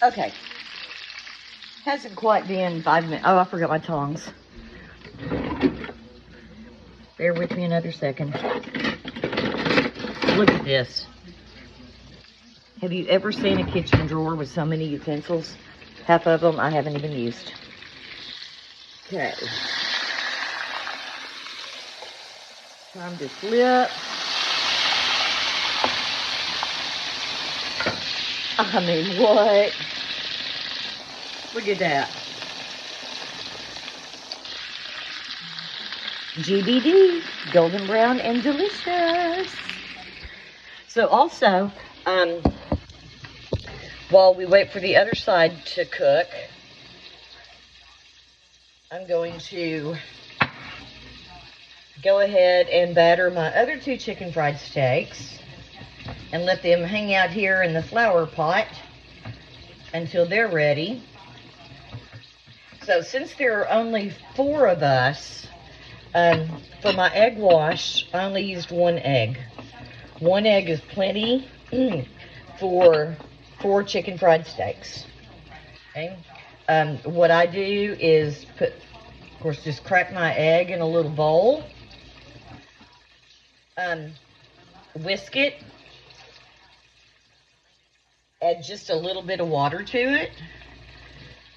Okay. Hasn't quite been 5 minutes. Oh, I forgot my tongs. Bear with me another second. Look at this. Have you ever seen a kitchen drawer with so many utensils? Half of them I haven't even used. Okay. Time to flip. I mean, what? Look at that. GBD, golden brown and delicious. So also, while we wait for the other side to cook, I'm going to go ahead and batter my other 2 chicken fried steaks and let them hang out here in the flour pot until they're ready. So since there are only 4 of us, for my egg wash, I only used 1 egg. 1 egg is plenty for 4 chicken fried steaks. Okay. What I do is of course, just crack my egg in a little bowl. Whisk it. Add just a little bit of water to it.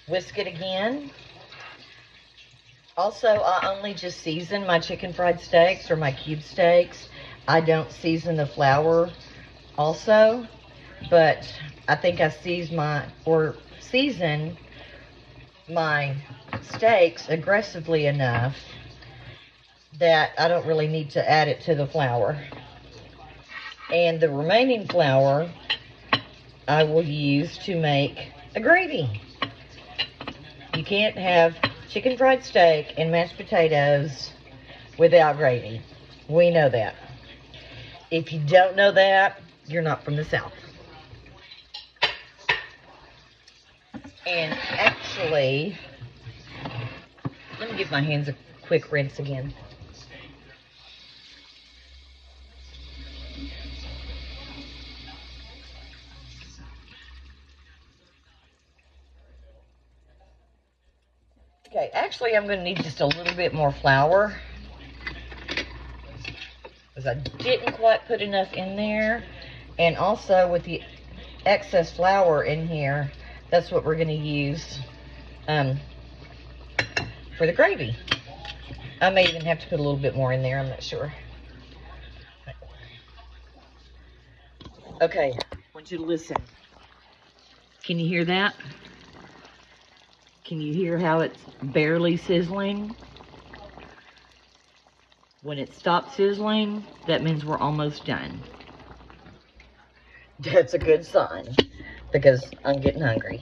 Whisk it again. Also, I only just season my chicken fried steaks or my cube steaks. I don't season the flour also, but I think I season my steaks aggressively enough that I don't really need to add it to the flour. And the remaining flour I will use to make a gravy. You can't have chicken fried steak and mashed potatoes without gravy. We know that. If you don't know that, you're not from the South. And actually, let me give my hands a quick rinse again. Okay, actually I'm going to need just a little bit more flour because I didn't quite put enough in there. And also with the excess flour in here, that's what we're going to use for the gravy. I may even have to put a little bit more in there, I'm not sure. Okay, I want you to listen. Can you hear that? Can you hear how it's barely sizzling? When it stops sizzling, that means we're almost done. That's a good sign because I'm getting hungry.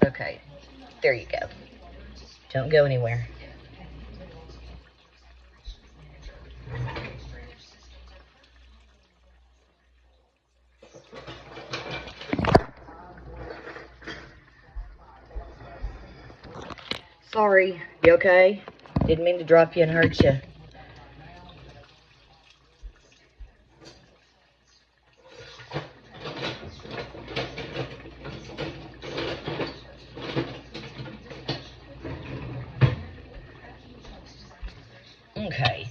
Okay, there you go. Don't go anywhere. Sorry, you okay? Didn't mean to drop you and hurt you. Okay.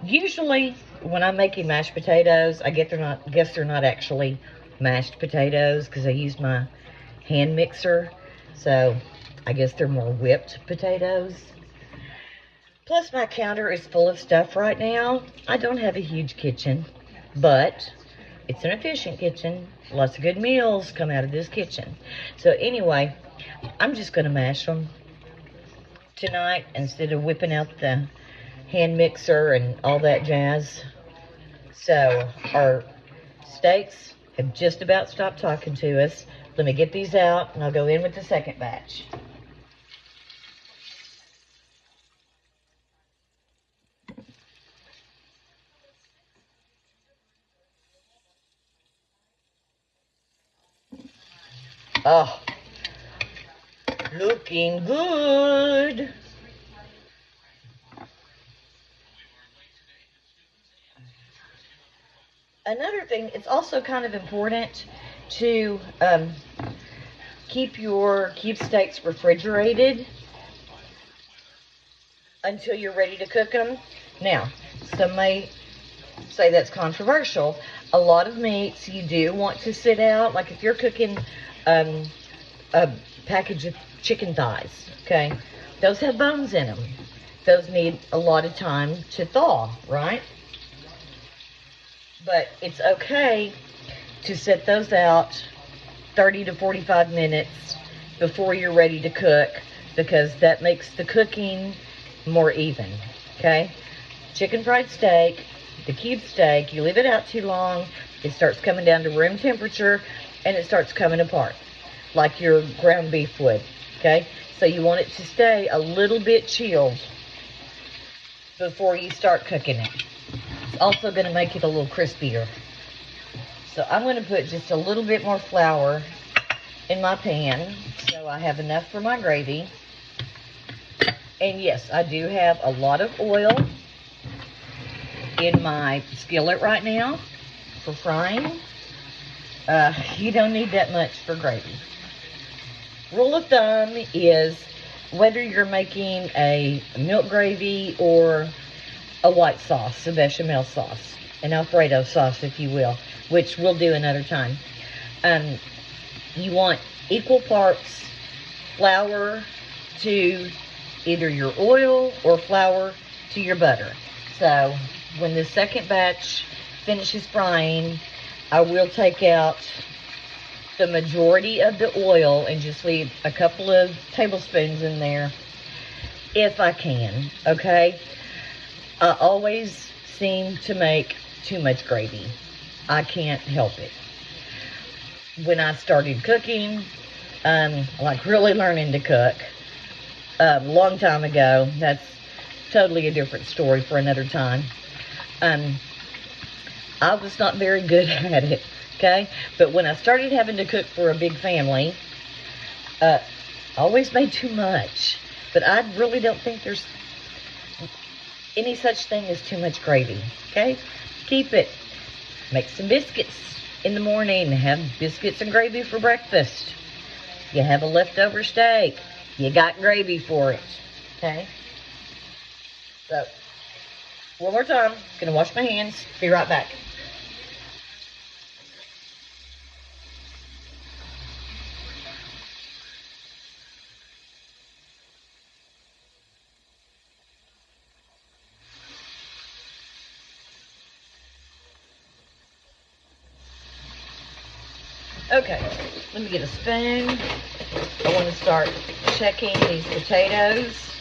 Usually, when I'm making mashed potatoes, I guess they're not actually mashed potatoes because I use my hand mixer. So, I guess they're more whipped potatoes. Plus, my counter is full of stuff right now. I don't have a huge kitchen, but it's an efficient kitchen. Lots of good meals come out of this kitchen. So anyway, I'm just going to mash them tonight instead of whipping out the hand mixer and all that jazz. So our steaks have just about stopped talking to us. Let me get these out and I'll go in with the second batch. Oh, looking good. another thing, it's also kind of important to keep your cube steaks refrigerated until you're ready to cook them. Now, some may say that's controversial. A lot of meats you do want to sit out. Like if you're cooking a package of chicken thighs, okay? Those have bones in them. Those need a lot of time to thaw, right? But it's okay to set those out 30 to 45 minutes before you're ready to cook, because that makes the cooking more even, okay? Chicken fried steak, the cube steak, you leave it out too long, it starts coming down to room temperature, and it starts coming apart, like your ground beef would, okay? So you want it to stay a little bit chilled before you start cooking it. It's also going to make it a little crispier. So I'm going to put just a little bit more flour in my pan, so I have enough for my gravy. And yes, I do have a lot of oil in my skillet right now for frying. You don't need that much for gravy. Rule of thumb is whether you're making a milk gravy or a white sauce, a bechamel sauce, an Alfredo sauce, if you will, which we'll do another time. You want equal parts flour to either your oil or flour to your butter. So when the second batch finishes frying, I will take out the majority of the oil and just leave a couple of tablespoons in there if I can, okay? I always seem to make too much gravy. I can't help it. When I started cooking, like really learning to cook, a long time ago, that's totally a different story for another time. I was not very good at it, okay? But when I started having to cook for a big family, I always made too much. But I really don't think there's any such thing as too much gravy, okay? Keep it. Make some biscuits in the morning. Have biscuits and gravy for breakfast. You have a leftover steak, you got gravy for it, okay? So, one more time. Gonna wash my hands. Be right back. Okay, let me get a spoon. I want to start checking these potatoes.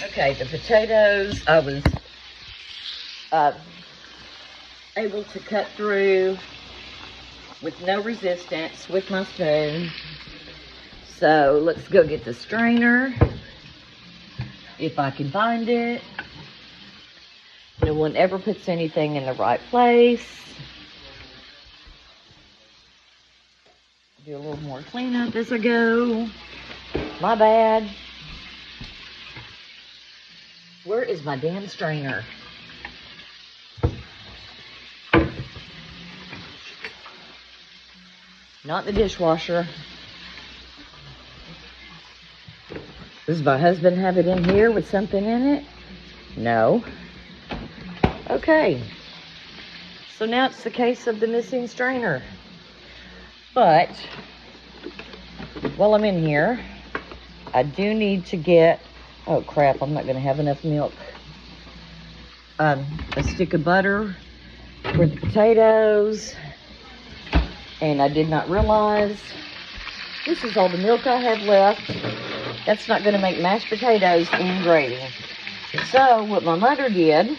Okay, the potatoes I was able to cut through with no resistance with my spoon. So let's go get the strainer, if I can find it. No one ever puts anything in the right place. Do a little more cleanup as I go. My bad. Where is my damn strainer? Not the dishwasher. Does my husband have it in here with something in it? No. Okay. So now it's the case of the missing strainer. But while I'm in here, I do need to get, oh crap, I'm not going to have enough milk. A stick of butter for the potatoes. And I did not realize this is all the milk I have left. That's not going to make mashed potatoes and gravy. So what my mother did,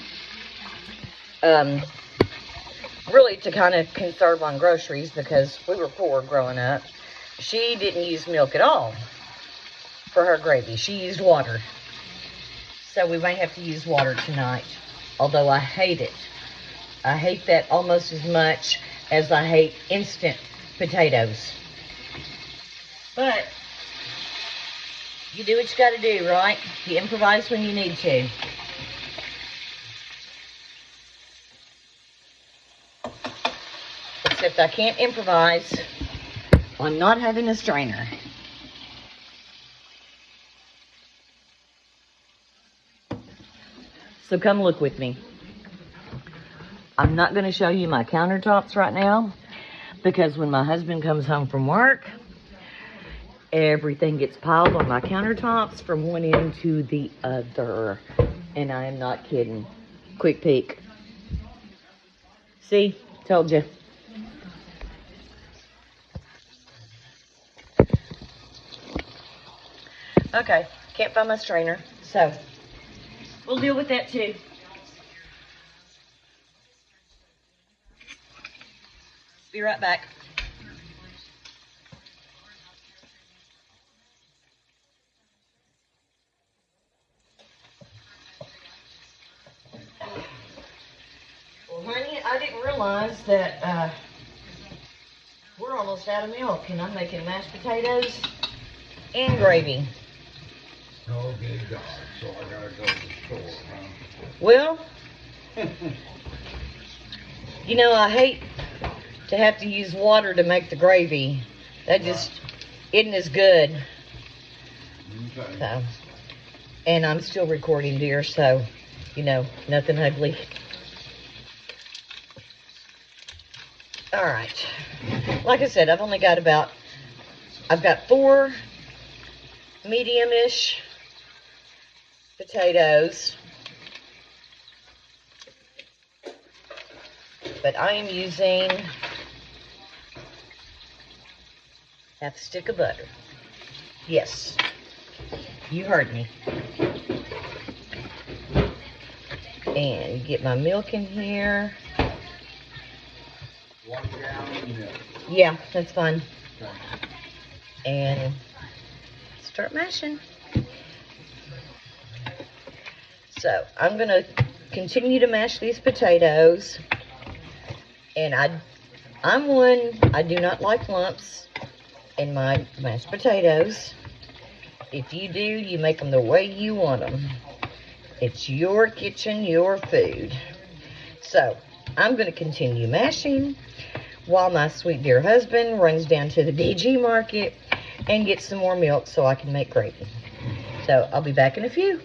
really to kind of conserve on groceries because we were poor growing up, she didn't use milk at all for her gravy. She used water. So we may have to use water tonight, although I hate it. I hate that almost as much as I hate instant potatoes. But You do what you gotta do, right? You improvise when you need to. Except I can't improvise on not having a strainer. So come look with me. I'm not going to show you my countertops right now because when my husband comes home from work, everything gets piled on my countertops from one end to the other. And I am not kidding. Quick peek. See? Told you. Okay. Can't find my strainer. So, we'll deal with that too. Be right back. Well, honey, I didn't realize that we're almost out of milk, and I'm making mashed potatoes and gravy. Oh, good God. So I gotta go to the store, huh? Well, you know, I hate to have to use water to make the gravy. That just isn't as good. Okay. So, and I'm still recording, dear, so, you know, nothing ugly. All right. Like I said, I've got 4 medium-ish potatoes. But I am using half a stick of butter. Yes, you heard me. And get my milk in here. 1 gallon milk. Yeah, that's fine. Okay. And start mashing. So I'm gonna continue to mash these potatoes. And I do not like lumps in my mashed potatoes. If you do, you make them the way you want them. It's your kitchen, your food. So I'm going to continue mashing while my sweet dear husband runs down to the DG market and gets some more milk so I can make gravy. So I'll be back in a few.